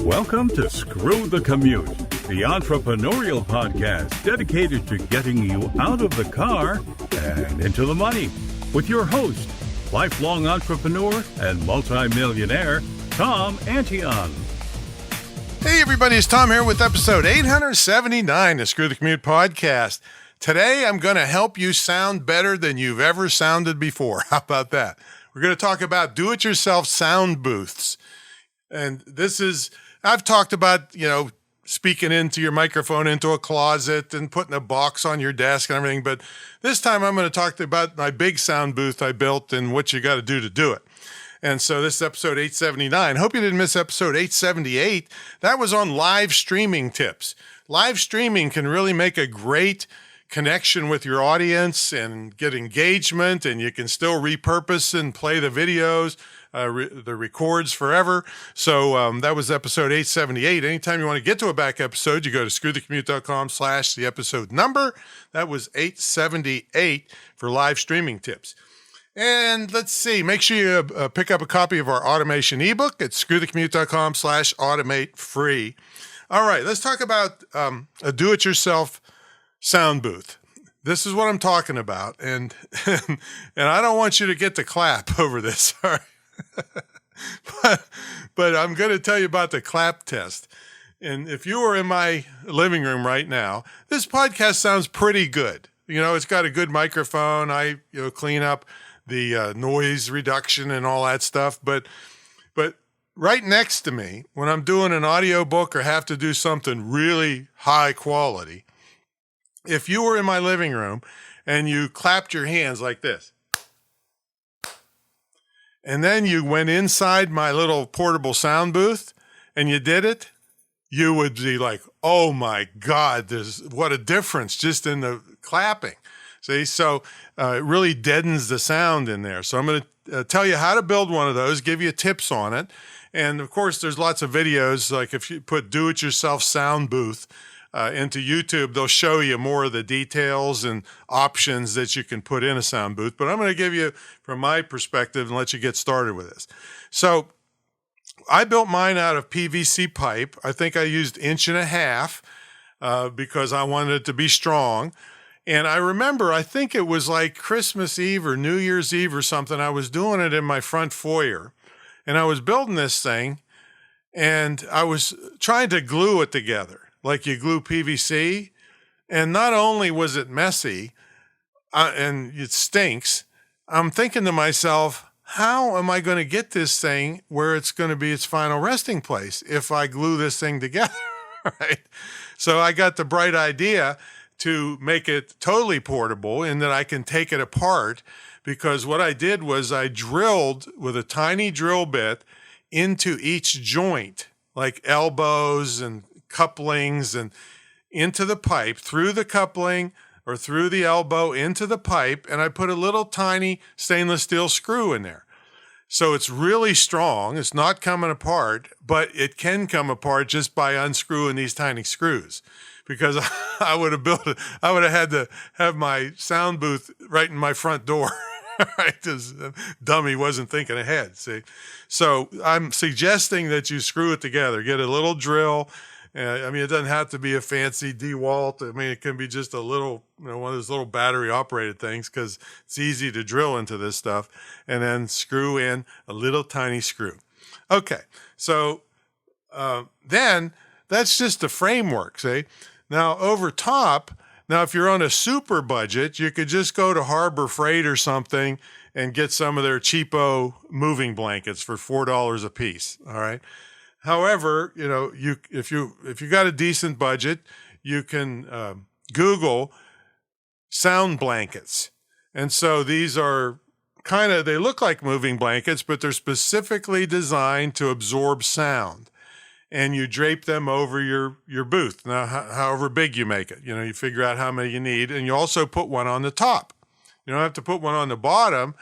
Welcome to Screw the Commute, the entrepreneurial podcast dedicated to getting you out of the car and into the money. With your host, lifelong entrepreneur and multimillionaire, Tom Antion. Hey everybody, it's Tom here with episode 879 of Screw the Commute podcast. Today I'm going to help you sound better than you've ever sounded before. How about that? We're going to talk about do-it-yourself sound booths. And this is, I've talked about, speaking into your microphone into a closet and putting a box on your desk and everything. But this time I'm going to talk about my big sound booth I built and what you got to do it. And so this is episode 879. Hope you didn't miss episode 878. That was on live streaming tips. Live streaming can really make a great connection with your audience and get engagement, and you can still repurpose and play the videos, the records forever. So that was episode 878. Anytime you want to get to a back episode, you go to screwthecommute.com/the episode number. That was 878 for live streaming tips. And let's see, make sure you pick up a copy of our automation ebook at screwthecommute.com/automate free. All right, let's talk about a do-it-yourself sound booth. This is what I'm talking about. And I don't want you to get the clap over this. All right. but I'm going to tell you about the clap test. And if you were in my living room right now, this podcast sounds pretty good. It's got a good microphone. I clean up the noise reduction and all that stuff. But right next to me, when I'm doing an audio book or have to do something really high quality, if you were in my living room and you clapped your hands like this, and then you went inside my little portable sound booth and you did it, you would be like, oh my God, what a difference just in the clapping. See, so it really deadens the sound in there. So I'm going to tell you how to build one of those, give you tips on it. And of course, there's lots of videos, like if you put do-it-yourself sound booth into YouTube, they'll show you more of the details and options that you can put in a sound booth. But I'm going to give you from my perspective and let you get started with this. So I built mine out of PVC pipe. I think I used 1.5 inches because I wanted it to be strong. And I remember, I think it was like Christmas Eve or New Year's Eve or something. I was doing it in my front foyer and I was building this thing and I was trying to glue it together like you glue PVC. And not only was it messy and it stinks, I'm thinking to myself, how am I going to get this thing where it's going to be its final resting place if I glue this thing together, right? So I got the bright idea to make it totally portable and that I can take it apart, because what I did was I drilled with a tiny drill bit into each joint, like elbows and couplings, and into the pipe, through the coupling or through the elbow into the pipe, and I put a little tiny stainless steel screw in there. So it's really strong. It's not coming apart, but it can come apart just by unscrewing these tiny screws. Because I would have had to have my sound booth right in my front door, right? This dummy wasn't thinking ahead, see? So I'm suggesting that you screw it together. Get a little drill. It doesn't have to be a fancy DeWalt. It can be just a little, one of those little battery-operated things, because it's easy to drill into this stuff, and then screw in a little tiny screw. Okay, so then that's just the framework, see? Now, over top, if you're on a super budget, you could just go to Harbor Freight or something and get some of their cheapo moving blankets for $4 a piece, all right? However, if you got a decent budget, you can Google sound blankets. And so these are they look like moving blankets, but they're specifically designed to absorb sound. And you drape them over your booth. Now, however big you make it, you figure out how many you need, and you also put one on the top. You don't have to put one on the bottom.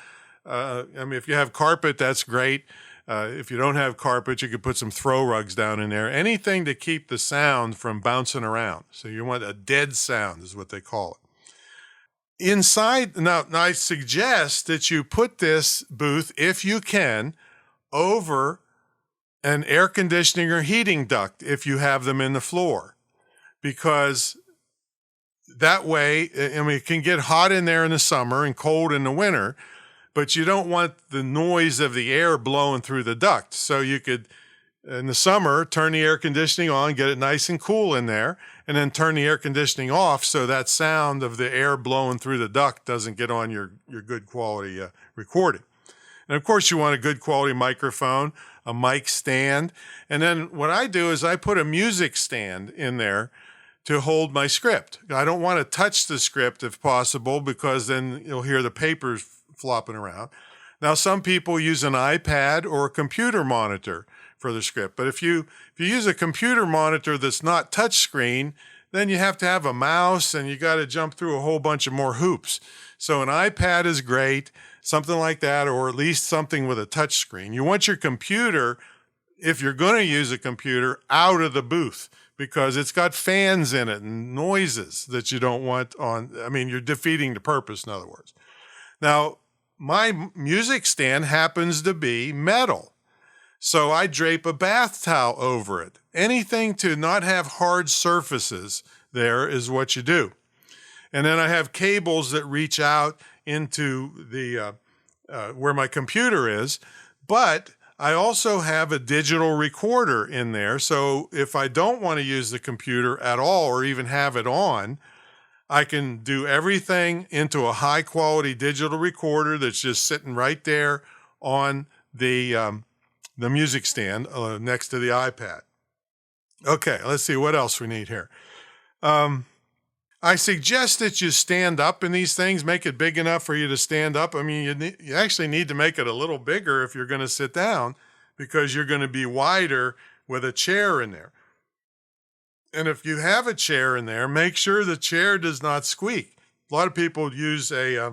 If you have carpet, that's great. If you don't have carpet, you could put some throw rugs down in there. Anything to keep the sound from bouncing around. So you want a dead sound is what they call it. Inside, now I suggest that you put this booth, if you can, over an air conditioning or heating duct if you have them in the floor, because that way, I mean, it can get hot in there in the summer and cold in the winter, but you don't want the noise of the air blowing through the duct. So you could, in the summer, turn the air conditioning on, get it nice and cool in there, and then turn the air conditioning off so that sound of the air blowing through the duct doesn't get on your good quality recording. And of course, you want a good quality microphone, a mic stand. And then what I do is I put a music stand in there to hold my script. I don't want to touch the script if possible, because then you'll hear the papers flopping around. Now, some people use an iPad or a computer monitor for the script. But if you use a computer monitor that's not touchscreen, then you have to have a mouse and you got to jump through a whole bunch of more hoops. So an iPad is great, something like that, or at least something with a touch screen. You want your computer, if you're going to use a computer, out of the booth, because it's got fans in it and noises that you don't want on. I mean, you're defeating the purpose, in other words. Now, my music stand happens to be metal, so I drape a bath towel over it. Anything to not have hard surfaces there is what you do. And then I have cables that reach out into the where my computer is, but I also have a digital recorder in there. So if I don't want to use the computer at all or even have it on, I can do everything into a high quality digital recorder that's just sitting right there on the music stand next to the iPad. Okay, let's see what else we need here. I suggest that you stand up in these things, make it big enough for you to stand up. I mean, you actually need to make it a little bigger if you're going to sit down, because you're going to be wider with a chair in there. And if you have a chair in there, make sure the chair does not squeak. A lot of people use a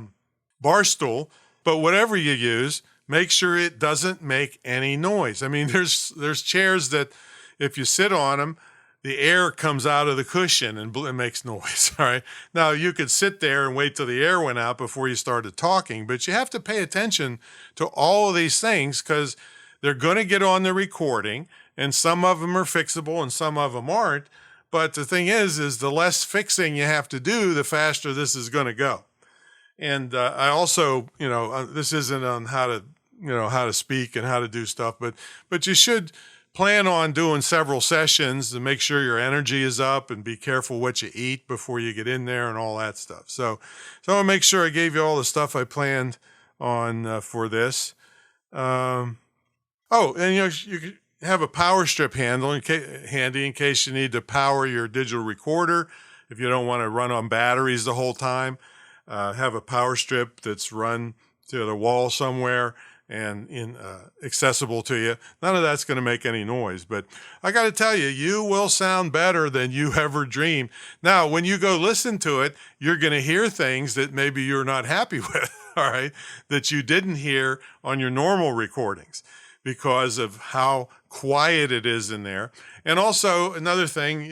bar stool, but whatever you use, make sure it doesn't make any noise. I mean, there's chairs that if you sit on them, the air comes out of the cushion and it makes noise, all right? Now, you could sit there and wait till the air went out before you started talking, but you have to pay attention to all of these things, because they're going to get on the recording, and some of them are fixable and some of them aren't. But the thing is the less fixing you have to do, the faster this is going to go. And I also, this isn't on how to speak and how to do stuff, but you should plan on doing several sessions to make sure your energy is up, and be careful what you eat before you get in there and all that stuff. So I want to make sure I gave you all the stuff I planned on for this. And you could have a power strip handle handy in case you need to power your digital recorder. If you don't want to run on batteries the whole time, have a power strip that's run to the wall somewhere and accessible to you. None of that's going to make any noise, but I got to tell you, you will sound better than you ever dreamed. Now, when you go listen to it, you're going to hear things that maybe you're not happy with, all right, that you didn't hear on your normal recordings, because of how quiet it is in there. And also another thing,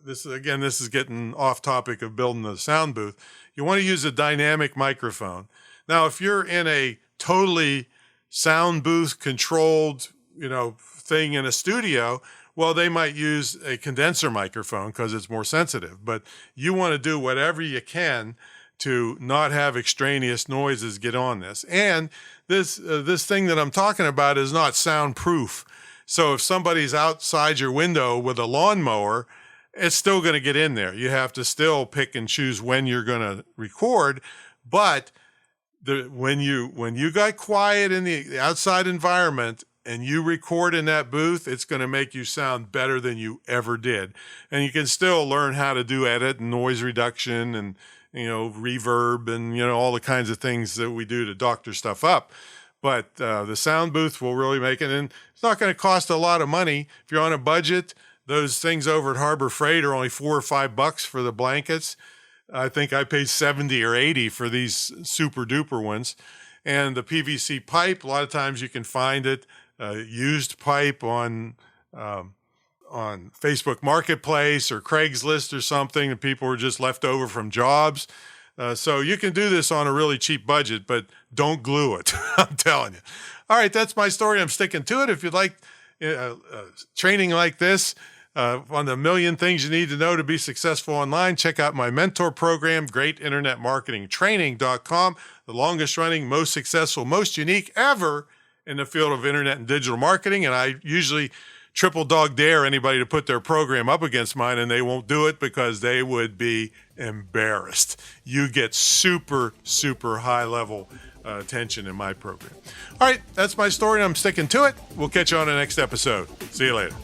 this is getting off topic of building a sound booth. You want to use a dynamic microphone. Now, if you're in a totally sound booth controlled, thing in a studio, well, they might use a condenser microphone because it's more sensitive. But you want to do whatever you can to not have extraneous noises get on this. And this thing that I'm talking about is not soundproof. So if somebody's outside your window with a lawnmower, it's still going to get in there. You have to still pick and choose when you're going to record. But when you got quiet in the outside environment and you record in that booth, it's going to make you sound better than you ever did. And you can still learn how to do edit and noise reduction and reverb and, all the kinds of things that we do to doctor stuff up. But the sound booth will really make it. And it's not going to cost a lot of money. If you're on a budget, those things over at Harbor Freight are only $4 or $5 for the blankets. I think I paid $70 or $80 for these super duper ones. And the PVC pipe, a lot of times you can find it, used pipe on Facebook Marketplace or Craigslist or something, and people were just left over from jobs. So you can do this on a really cheap budget, but don't glue it. I'm telling you. All right, that's my story. I'm sticking to it. If you'd like training like this, on the million things you need to know to be successful online, check out my mentor program, greatinternetmarketingtraining.com, the longest running, most successful, most unique ever in the field of internet and digital marketing. And I usually triple dog dare anybody to put their program up against mine, and they won't do it because they would be embarrassed. You get super, super high level attention in my program. All right, that's my story, and I'm sticking to it. We'll catch you on the next episode. See you later.